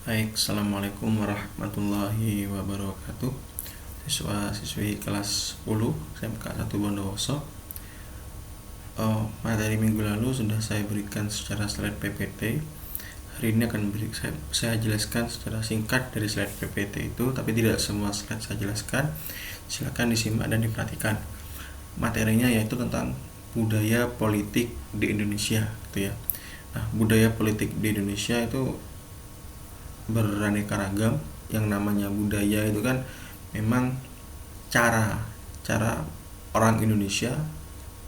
Baik, Assalamualaikum warahmatullahi wabarakatuh. Siswa-siswi kelas 10 SMK 1 Bondowoso. Materi minggu lalu sudah saya berikan secara slide PPT. Hari ini akan saya jelaskan secara singkat dari slide PPT itu, tapi tidak semua slide saya jelaskan. Silakan disimak dan diperhatikan. Materinya yaitu tentang budaya politik di Indonesia, gitu ya. Nah, budaya politik di Indonesia itu beraneka ragam. Yang namanya budaya itu kan memang cara orang Indonesia,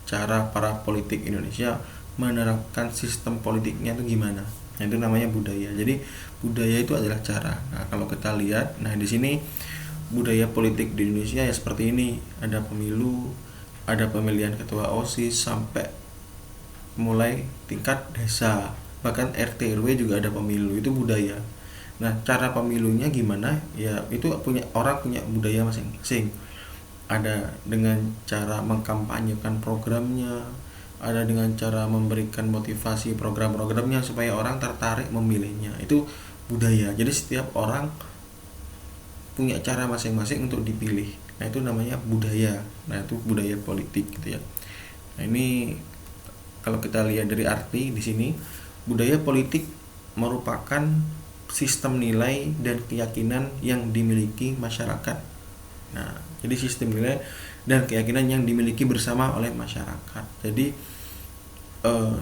cara para politik Indonesia menerapkan sistem politiknya itu gimana. Nah, itu namanya budaya. Jadi budaya itu adalah cara. Nah, kalau kita lihat, di sini budaya politik di Indonesia ya seperti ini. Ada pemilu, ada pemilihan ketua OSIS, sampai mulai tingkat desa, bahkan RT RW juga ada pemilu. Itu budaya. Nah, cara pemilunya gimana? Ya, itu orang punya budaya masing-masing. Ada dengan cara mengkampanyekan programnya, ada dengan cara memberikan motivasi program-programnya supaya orang tertarik memilihnya. Itu budaya. Jadi setiap orang punya cara masing-masing untuk dipilih. Nah, itu namanya budaya. Nah, itu budaya politik gitu ya. Nah, ini kalau kita lihat dari arti di sini, budaya politik merupakan sistem nilai dan keyakinan yang dimiliki masyarakat. Nah, jadi sistem nilai dan keyakinan yang dimiliki bersama oleh masyarakat. Jadi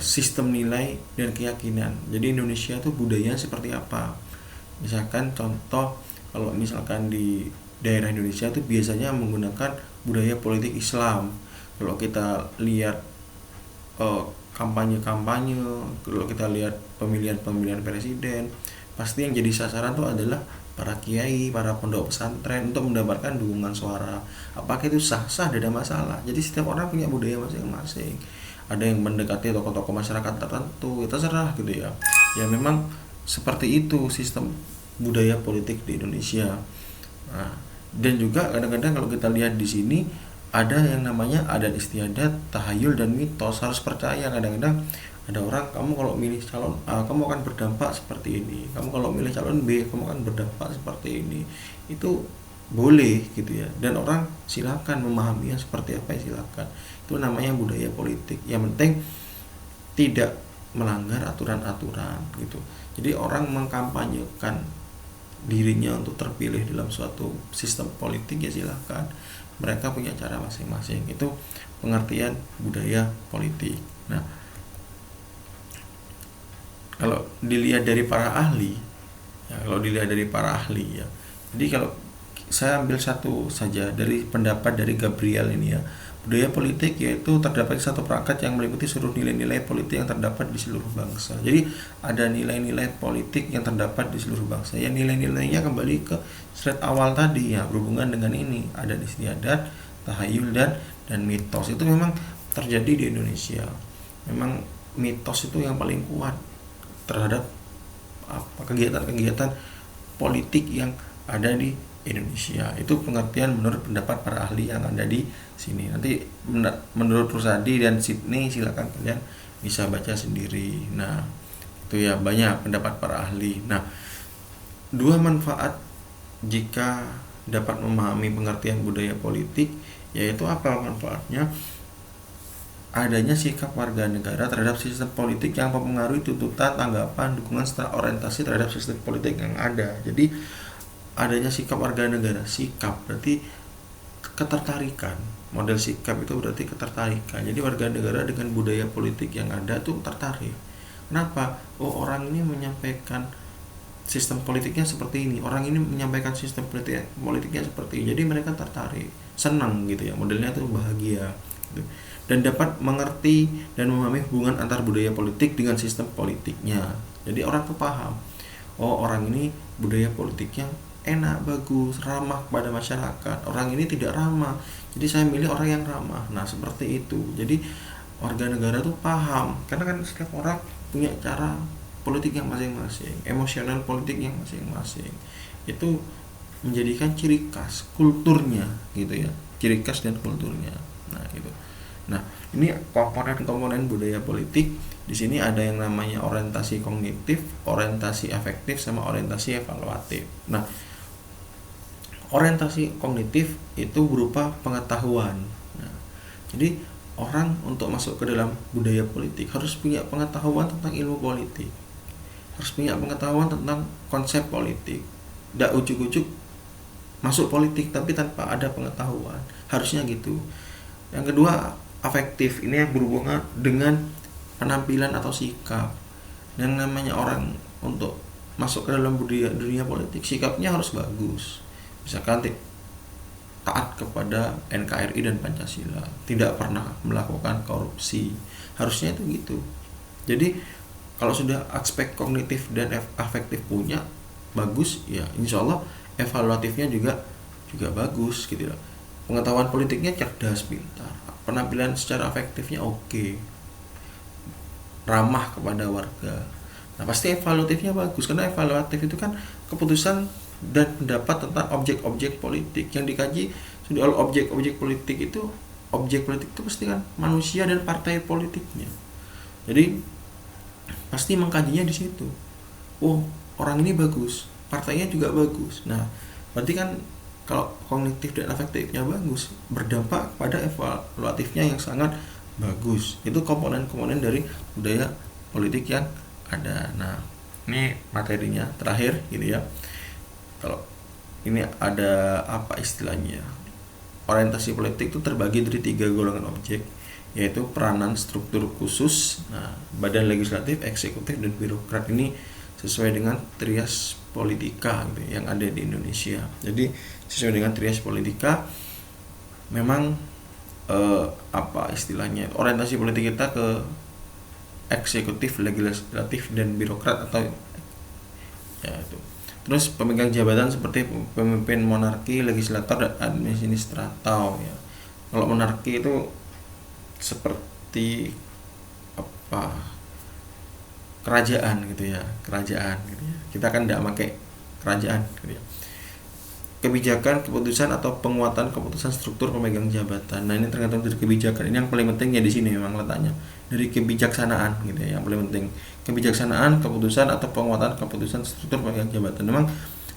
sistem nilai dan keyakinan. Jadi Indonesia tuh budayanya seperti apa? Misalkan contoh, kalau misalkan di daerah Indonesia tuh biasanya menggunakan budaya politik Islam. Kalau kita lihat kampanye-kampanye, kalau kita lihat pemilihan presiden, pasti yang jadi sasaran itu adalah para kiai, para pondok pesantren untuk mendapatkan dukungan suara. Apakah itu sah-sah? Tidak ada masalah. Jadi setiap orang punya budaya masing-masing. Ada yang mendekati tokoh-tokoh masyarakat tertentu, itu terserah gitu ya. Ya memang seperti itu sistem budaya politik di Indonesia. Nah, dan juga kadang-kadang kalau kita lihat di sini ada yang namanya adat istiadat, tahayul dan mitos. Harus percaya. Kadang-kadang ada orang, kamu kalau milih calon A kamu akan berdampak seperti ini, kamu kalau milih calon B kamu akan berdampak seperti ini. Itu boleh gitu ya, dan orang silakan memahaminya seperti apa ya, silakan. Itu namanya budaya politik. Yang penting tidak melanggar aturan-aturan gitu. Jadi orang mengkampanyekan dirinya untuk terpilih dalam suatu sistem politik ya silakan, mereka punya cara masing-masing. Itu pengertian budaya politik. Nah, kalau dilihat dari para ahli ya, jadi kalau saya ambil satu saja dari pendapat dari Gabriel ini ya, budaya politik yaitu terdapat satu perangkat yang meliputi seluruh nilai-nilai politik yang terdapat di seluruh bangsa. Jadi ada nilai-nilai politik yang terdapat di seluruh bangsa. Ya, nilai-nilainya kembali ke slide awal tadi ya, berhubungan dengan ini, adat istiadat, tahayul dan mitos. Itu memang terjadi di Indonesia. Memang mitos itu yang paling kuat terhadap kegiatan-kegiatan politik yang ada di Indonesia. Itu pengertian menurut pendapat para ahli yang ada di sini. Nanti menurut Rusadi dan Sydney silakan kalian bisa baca sendiri. Nah, itu ya banyak pendapat para ahli. Nah, dua manfaat jika dapat memahami pengertian budaya politik, yaitu apa manfaatnya? Adanya sikap warga negara terhadap sistem politik yang mempengaruhi tuntutan, tanggapan, dukungan serta orientasi terhadap sistem politik yang ada. Jadi adanya sikap warga negara, sikap berarti ketertarikan. Model sikap itu berarti ketertarikan. Jadi warga negara dengan budaya politik yang ada tuh tertarik. Kenapa? Oh, orang ini menyampaikan sistem politiknya seperti ini, orang ini menyampaikan sistem politiknya seperti ini. Jadi mereka tertarik, senang gitu ya. Modelnya tuh bahagia gitu. Dan dapat mengerti dan memahami hubungan antar budaya politik dengan sistem politiknya. Jadi orang tuh paham, oh orang ini budaya politiknya enak, bagus, ramah kepada masyarakat. Orang ini tidak ramah, jadi saya milih orang yang ramah. Nah, seperti itu. Jadi warga negara tuh paham, karena kan setiap orang punya cara politik yang masing-masing, emosional politik yang masing-masing. Itu menjadikan ciri khas kulturnya gitu ya, ciri khas dan kulturnya. Nah, gitu. Nah, ini komponen-komponen budaya politik Di sini ada yang namanya orientasi kognitif, orientasi efektif, sama orientasi evaluatif. Nah, orientasi kognitif itu berupa pengetahuan. Nah, jadi orang untuk masuk ke dalam budaya politik harus punya pengetahuan tentang ilmu politik, harus punya pengetahuan tentang konsep politik. Tidak ujuk-ujuk masuk politik tapi tanpa ada pengetahuan, harusnya gitu. Yang kedua, afektif. Ini yang berhubungan dengan penampilan atau sikap. Yang namanya orang untuk masuk ke dalam dunia politik, sikapnya harus bagus. Misalkan taat kepada NKRI dan Pancasila, tidak pernah melakukan korupsi, harusnya itu gitu. Jadi kalau sudah aspek kognitif dan afektif punya bagus, ya insya Allah evaluatifnya juga bagus gitu loh. Pengetahuan politiknya cerdas, pintar, penampilan secara afektifnya oke, ramah kepada warga. Nah, pasti evaluatifnya bagus, karena evaluatif itu kan keputusan dan pendapat tentang objek-objek politik yang dikaji. Sudah objek-objek politik itu pasti kan manusia dan partai politiknya. Jadi pasti mengkajinya di situ. Oh, orang ini bagus, partainya juga bagus. Nah, berarti kan kalau kognitif dan afektifnya bagus, berdampak pada evaluatifnya yang sangat bagus. Itu komponen-komponen dari budaya politik yang ada. Nah, ini materinya terakhir gitu ya. Kalau ini ada apa istilahnya? Orientasi politik itu terbagi dari 3 golongan objek, yaitu peranan, struktur khusus, badan legislatif, eksekutif, dan birokrat. Ini sesuai dengan trias politika gitu, yang ada di Indonesia. Jadi sesuai dengan trias politika, memang apa istilahnya, orientasi politik kita ke eksekutif, legislatif, dan birokrat atau ya itu. Terus pemegang jabatan seperti pemimpin monarki, legislator, dan administrator ya. Kalau monarki itu seperti apa, kerajaan gitu ya, kita kan tidak pakai kerajaan gitu ya. Kebijakan, keputusan, atau penguatan keputusan struktur pemegang jabatan. Nah, ini tergantung dari kebijakan. Ini yang paling penting ya di sini memang letaknya dari kebijaksanaan gitu ya, yang paling penting kebijaksanaan, keputusan, atau penguatan keputusan struktur pemegang jabatan. Memang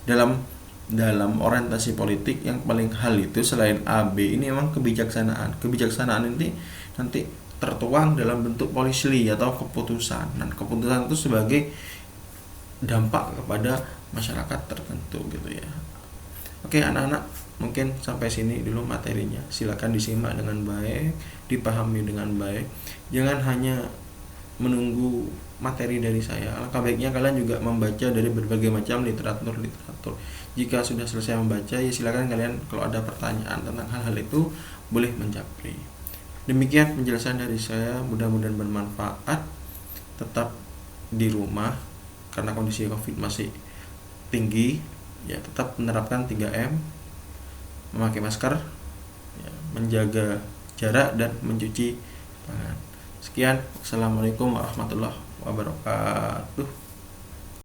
dalam orientasi politik yang paling hal itu selain AB ini memang kebijaksanaan. Kebijaksanaan ini nanti tertuang dalam bentuk policy atau keputusan. Dan keputusan itu sebagai dampak kepada masyarakat tertentu gitu ya. Oke anak-anak, mungkin sampai sini dulu materinya. Silakan disimak dengan baik, dipahami dengan baik. Jangan hanya menunggu materi dari saya. Alangkah baiknya kalian juga membaca dari berbagai macam literatur. Jika sudah selesai membaca, ya silakan kalian kalau ada pertanyaan tentang hal-hal itu boleh menjapri. Demikian penjelasan dari saya, mudah-mudahan bermanfaat. Tetap di rumah karena kondisi COVID masih tinggi, ya tetap menerapkan 3M, memakai masker, ya, menjaga jarak, dan mencuci tangan. Sekian, assalamualaikum warahmatullahi wabarakatuh.